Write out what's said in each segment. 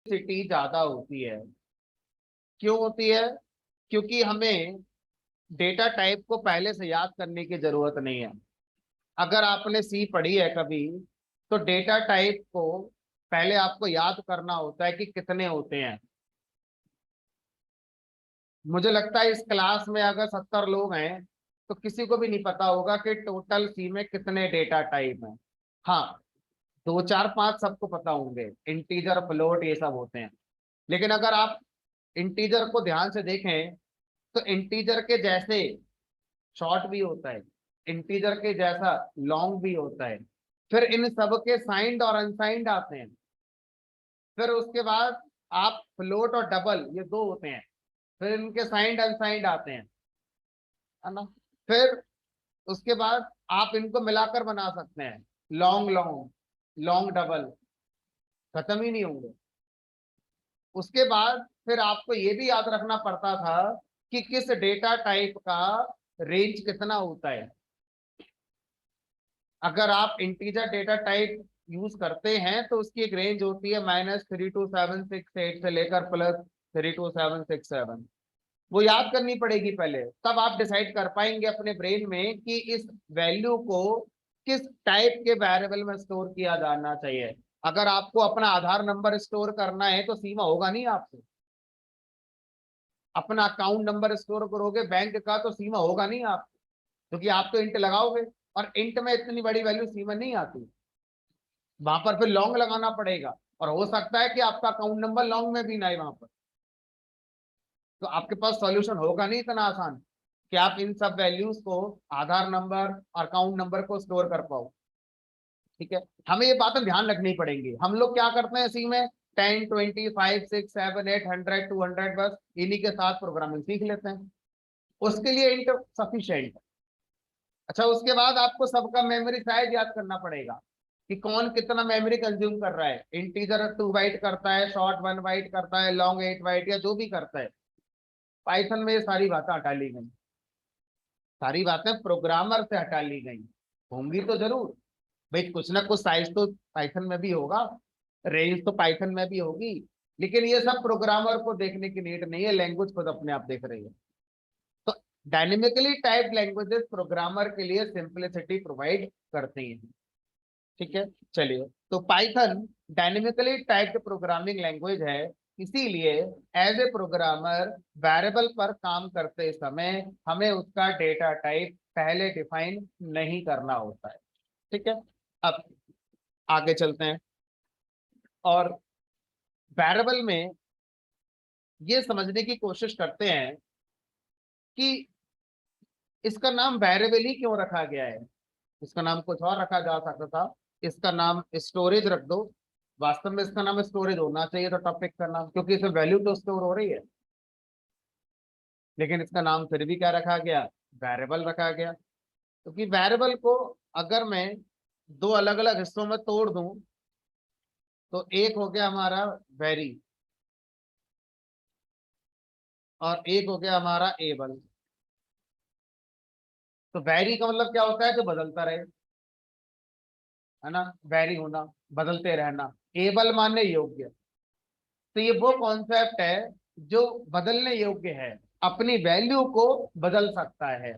City ज्यादा होती है। क्यों होती है? क्योंकि हमें डेटा टाइप को पहले से याद करने की जरूरत नहीं है। अगर आपने सी पढ़ी है कभी, तो डेटा टाइप को पहले आपको याद करना होता है कि कितने होते हैं। मुझे लगता है इस क्लास में अगर 70 लोग हैं तो किसी को भी नहीं पता होगा कि टोटल सी में कितने डेटा टाइप हैं। हाँ, दो चार पांच सबको पता होंगे, इंटीजर फ्लोट ये सब होते हैं। लेकिन अगर आप इंटीजर को ध्यान से देखें तो इंटीजर के जैसे शॉर्ट भी होता है, इंटीजर के जैसा लॉन्ग भी होता है। फिर इन सब के साइंड और अनसाइंड आते हैं। फिर उसके बाद आप फ्लोट और डबल ये दो होते हैं, फिर इनके साइंड अनसाइंड आते हैं, है ना। फिर उसके बाद आप इनको मिलाकर बना सकते हैं लॉन्ग लॉन्ग, लॉन्ग डबल, खत्म ही नहीं होंगे। उसके बाद फिर आपको ये भी याद रखना पड़ता था कि किस डेटा टाइप का रेंज कितना होता है। अगर आप इंटीजर डेटा टाइप यूज करते हैं तो उसकी एक रेंज होती है -32768 से लेकर +32767। वो याद करनी पड़ेगी पहले, तब आप डिसाइड कर पाएंगे अपने ब्रेन में कि इस वैल्यू को किस टाइप के वेरिएबल में स्टोर किया जाना चाहिए। अगर आपको अपना आधार नंबर स्टोर करना है तो सीमा होगा नहीं आपसे। अपना अकाउंट नंबर स्टोर करोगे बैंक का तो सीमा होगा नहीं आपको, क्योंकि आप तो इंट लगाओगे, और इंट में इतनी बड़ी वैल्यू सीमा नहीं आती। वहां पर फिर लॉन्ग लगाना पड़ेगा, और हो सकता है कि आपका अकाउंट नंबर लॉन्ग में भी ना आए वहां पर। तो आपके पास सॉल्यूशन होगा नहीं इतना आसान कि आप इन सब वैल्यूज को, आधार नंबर और अकाउंट नंबर को स्टोर कर पाओ। ठीक है, हमें ये बातें ध्यान रखनी पड़ेंगी। हम लोग क्या करते हैं इसी में 10 20 5 6 7 8 100 200 बस इन्हीं के साथ प्रोग्रामिंग सीख लेते हैं। उसके लिए इंट सफिशिएंट है। अच्छा, उसके बाद आपको सबका मेमोरी साइज याद करना पड़ेगा कि कौन कितना मेमोरी कंज्यूम कर रहा है। इंटीजर 2 बाइट करता है, शॉर्ट 1 बाइट करता है, लॉन्ग 8 बाइट, या जो भी करता है। पाइथन में ये सारी बातें हटा ली गई, सारी बातें प्रोग्रामर से हटा ली गई। होंगी तो जरूर भाई, कुछ ना कुछ साइज तो पाइथन में भी होगा, रेंज तो पाइथन में भी होगी, लेकिन ये सब प्रोग्रामर को देखने की नीड नहीं है, लैंग्वेज खुद अपने आप देख रही है। तो डायनेमिकली टाइप्ड लैंग्वेजेस प्रोग्रामर के लिए सिंपलिसिटी प्रोवाइड करती हैं। ठीक है, चलिए। तो Python dynamically typed programming language है, इसीलिए एज ए प्रोग्रामर वेरिएबल पर काम करते समय हमें उसका डेटा टाइप पहले डिफाइन नहीं करना होता है। ठीक है, अब आगे चलते हैं और वेरिएबल में ये समझने की कोशिश करते हैं कि इसका नाम वेरिएबल ही क्यों रखा गया है। इसका नाम कुछ और रखा जा सकता था, इसका नाम स्टोरेज रख दो। वास्तव में इसका नाम स्टोरेज होना चाहिए था टॉपिक का नाम, क्योंकि इसमें वैल्यू तो स्टोर हो रही है। लेकिन इसका नाम फिर भी क्या रखा गया, वेरिएबल रखा गया। क्योंकि वेरिएबल को अगर मैं दो अलग अलग हिस्सों में तोड़ दूं तो एक हो गया हमारा वेरी, और एक हो गया हमारा एबल। तो वेरी का मतलब क्या होता है, जो बदलता रहे, है ना, वेरी होना, बदलते रहना। एबल मानने योग्य। तो ये वो कॉन्सेप्ट है जो बदलने योग्य है, अपनी वैल्यू को बदल सकता है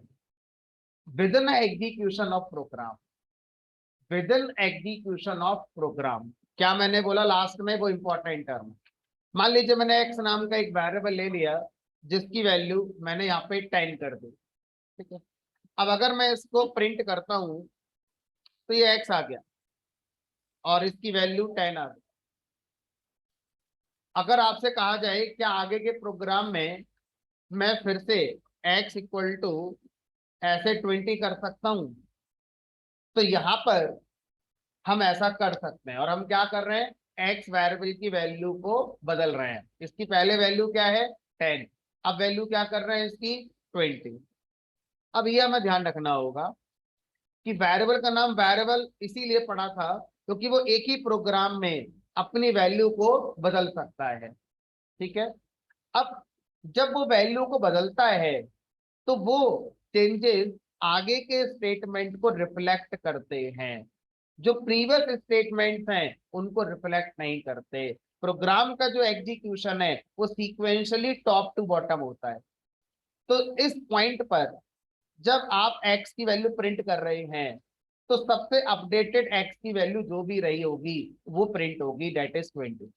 within execution of program, within execution of program. क्या मैंने बोला लास्ट में, वो इंपॉर्टेंट टर्म। मान लीजिए मैंने एक्स नाम का एक वेरिएबल ले लिया, जिसकी वैल्यू मैंने यहाँ पे 10 कर दी। ठीक है, अब अगर मैं इसको प्रिंट करता हूं तो ये एक्स आ गया और इसकी वैल्यू 10 आ गई। अगर आपसे कहा जाए क्या आगे के प्रोग्राम में मैं फिर से x इक्वल टू ऐसे 20 कर सकता हूं, तो यहां पर हम ऐसा कर सकते हैं। और हम क्या कर रहे हैं, x वेरिएबल की वैल्यू को बदल रहे हैं। इसकी पहले वैल्यू क्या है, 10, अब वैल्यू क्या कर रहे हैं इसकी, 20। अब यह हमें ध्यान रखना होगा कि वेरिएबल का नाम वेरिएबल इसीलिए पड़ा था क्योंकि वो एक ही प्रोग्राम में अपनी वैल्यू को बदल सकता है। ठीक है, अब जब वो वैल्यू को बदलता है तो वो चेंजेस आगे के स्टेटमेंट को रिफ्लेक्ट करते हैं, जो प्रीवियस स्टेटमेंट्स हैं उनको रिफ्लेक्ट नहीं करते। प्रोग्राम का जो एग्जीक्यूशन है वो सीक्वेंशियली टॉप टू बॉटम होता है। तो इस पॉइंट पर जब आप x की वैल्यू प्रिंट कर रहे हैं तो सबसे अपडेटेड x की वैल्यू जो भी रही होगी वो प्रिंट होगी, दैट इज 20।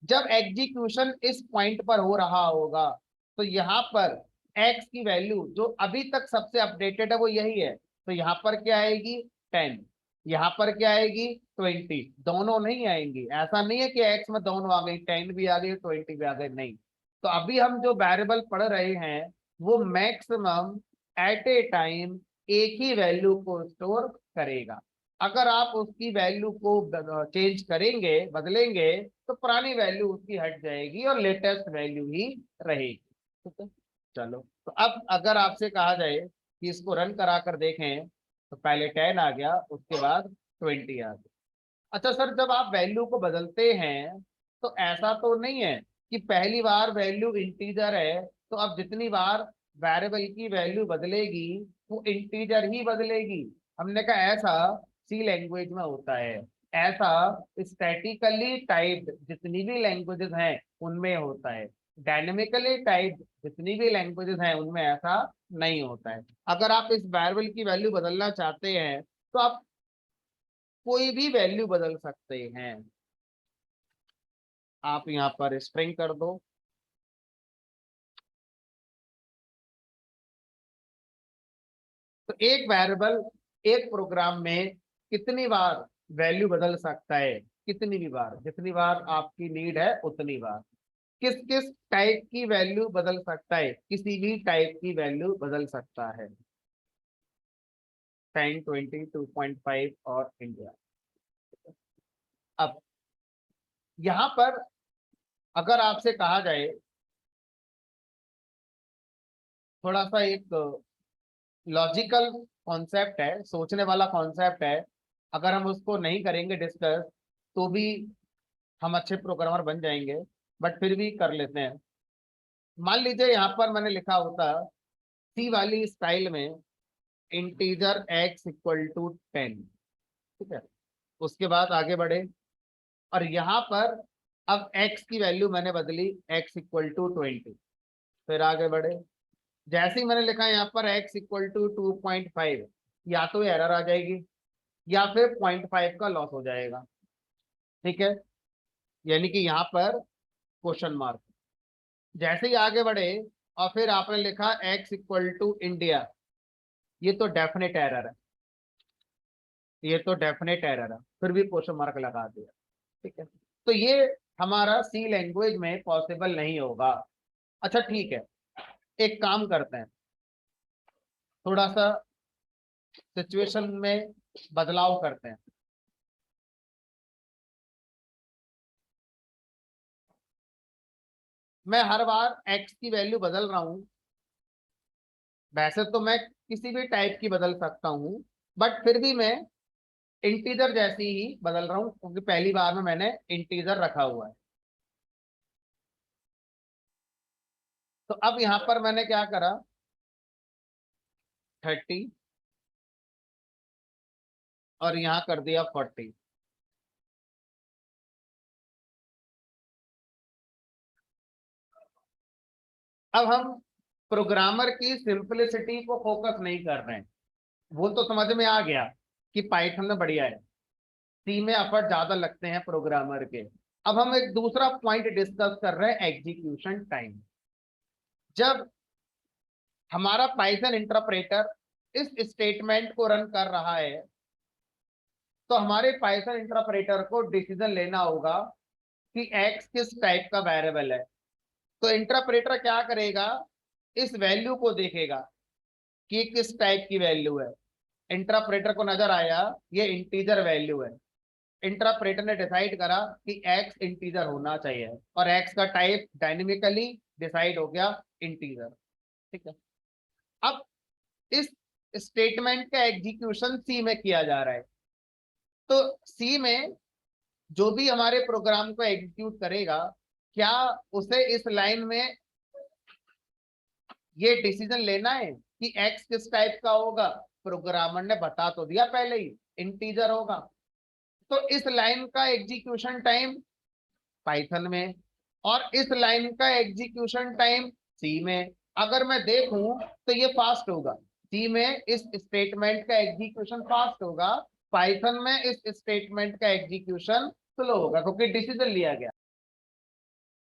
जब एग्जीक्यूशन इस पॉइंट पर हो रहा होगा तो यहाँ पर x की वैल्यू जो अभी तक सबसे अपडेटेड है वो यही है, तो यहाँ पर क्या आएगी 10, यहाँ पर क्या आएगी 20, दोनों नहीं आएंगी। ऐसा नहीं है कि x में दोनों आ गई, 10 भी आ गई 20 भी आ गई, नहीं। तो अभी हम जो वेरिएबल पढ़ रहे हैं वो मैक्सिमम एट ए टाइम एक ही वैल्यू को स्टोर करेगा। अगर आप उसकी वैल्यू को चेंज करेंगे, बदलेंगे, तो पुरानी वैल्यू उसकी हट जाएगी और लेटेस्ट वैल्यू ही रहेगी। ठीक है, चलो। तो अब अगर आपसे कहा जाए कि इसको रन करा कर देखें तो पहले 10 आ गया, उसके बाद 20 आ गया। अच्छा सर, जब आप वैल्यू को बदलते हैं तो ऐसा तो नहीं है कि पहली बार वैल्यू इंटीजर है तो अब जितनी बार वेरिएबल की वैल्यू बदलेगी वो इंटीजर ही बदलेगी? हमने कहा ऐसा सी लैंग्वेज में होता है, ऐसा स्टैटिकली टाइप्ड जितनी भी लैंग्वेजेस हैं उनमें होता है, डायनेमिकली टाइप्ड जितनी भी लैंग्वेजेस हैं उनमें ऐसा नहीं होता है। अगर आप इस वेरिएबल की वैल्यू बदलना चाहते हैं तो आप कोई भी वैल्यू बदल सकते हैं। आप यहां पर स्ट्रिंग कर दो, तो एक वेरिएबल एक प्रोग्राम में कितनी बार वैल्यू बदल सकता है? कितनी भी बार, जितनी बार आपकी नीड है उतनी बार। किस किस टाइप की वैल्यू बदल सकता है? किसी भी टाइप की वैल्यू बदल सकता है, 10, 20, 2.5 और इंडिया। अब यहां पर अगर आपसे कहा जाए, थोड़ा सा एक लॉजिकल कॉन्सेप्ट है, सोचने वाला कॉन्सेप्ट है, अगर हम उसको नहीं करेंगे डिस्कस तो भी हम अच्छे प्रोग्रामर बन जाएंगे, बट फिर भी कर लेते हैं। मान लीजिए यहाँ पर मैंने लिखा होता सी वाली स्टाइल में इंटीजर x इक्वल टू 10, ठीक है, उसके बाद आगे बढ़े और यहाँ पर अब x की वैल्यू मैंने बदली x इक्वल टू 20, फिर आगे बढ़े, जैसे ही मैंने लिखा यहाँ पर x इक्वल टू 2.5, या तो एरर आ जाएगी या फिर 0.5 का लॉस हो जाएगा। ठीक है, यानी कि यहाँ पर क्वेश्चन मार्क। जैसे ही आगे बढ़े और फिर आपने लिखा x इक्वल टू इंडिया, ये तो डेफिनेट एरर है, ये तो डेफिनेट एरर है, फिर भी क्वेश्चन मार्क लगा दिया। ठीक है, तो ये हमारा सी लैंग्वेज में पॉसिबल नहीं होगा। अच्छा ठीक है, एक काम करते हैं, थोड़ा सा सिचुएशन में बदलाव करते हैं। मैं हर बार x की वैल्यू बदल रहा हूं, वैसे तो मैं किसी भी टाइप की बदल सकता हूं, बट फिर भी मैं इंटीजर जैसी ही बदल रहा हूं क्योंकि पहली बार में मैंने इंटीजर रखा हुआ है। तो अब यहां पर मैंने क्या करा, 30 और यहां कर दिया 40। अब हम प्रोग्रामर की सिंपलिसिटी को फोकस नहीं कर रहे हैं, वो तो समझ में आ गया कि पाइथन में बढ़िया है, सी में एफर्ट ज्यादा लगते हैं प्रोग्रामर के। अब हम एक दूसरा पॉइंट डिस्कस कर रहे हैं, एग्जीक्यूशन टाइम। जब हमारा पाइथन इंटरप्रेटर इस स्टेटमेंट को रन कर रहा है तो हमारे पाइथन इंटरप्रेटर को डिसीजन लेना होगा कि x किस टाइप का वेरिएबल है। तो इंटरप्रेटर क्या करेगा, इस वैल्यू को देखेगा कि किस टाइप की वैल्यू है। इंटरप्रेटर को नजर आया ये इंटीजर वैल्यू है, इंटरप्रेटर ने डिसाइड करा कि x इंटीजर होना चाहिए और x का टाइप डायनेमिकली डिसाइड हो गया इंटीजर। ठीक है, अब इस स्टेटमेंट का एग्जीक्यूशन सी में किया जा रहा है, तो सी में जो भी हमारे प्रोग्राम को एग्जीक्यूट करेगा, क्या उसे इस लाइन में ये डिसीजन लेना है कि x किस टाइप का होगा? प्रोग्रामर ने बता तो दिया पहले ही, इंटीजर होगा। तो इस लाइन का एग्जीक्यूशन टाइम पाइथन में, और इस लाइन का एग्जीक्यूशन टाइम सी में। अगर मैं देखूं तो ये फास्ट होगा, सी में इस स्टेटमेंट का एग्जीक्यूशन फास्ट होगा, पाइथन में इस स्टेटमेंट का एग्जीक्यूशन स्लो होगा, क्योंकि डिसीजन लिया गया।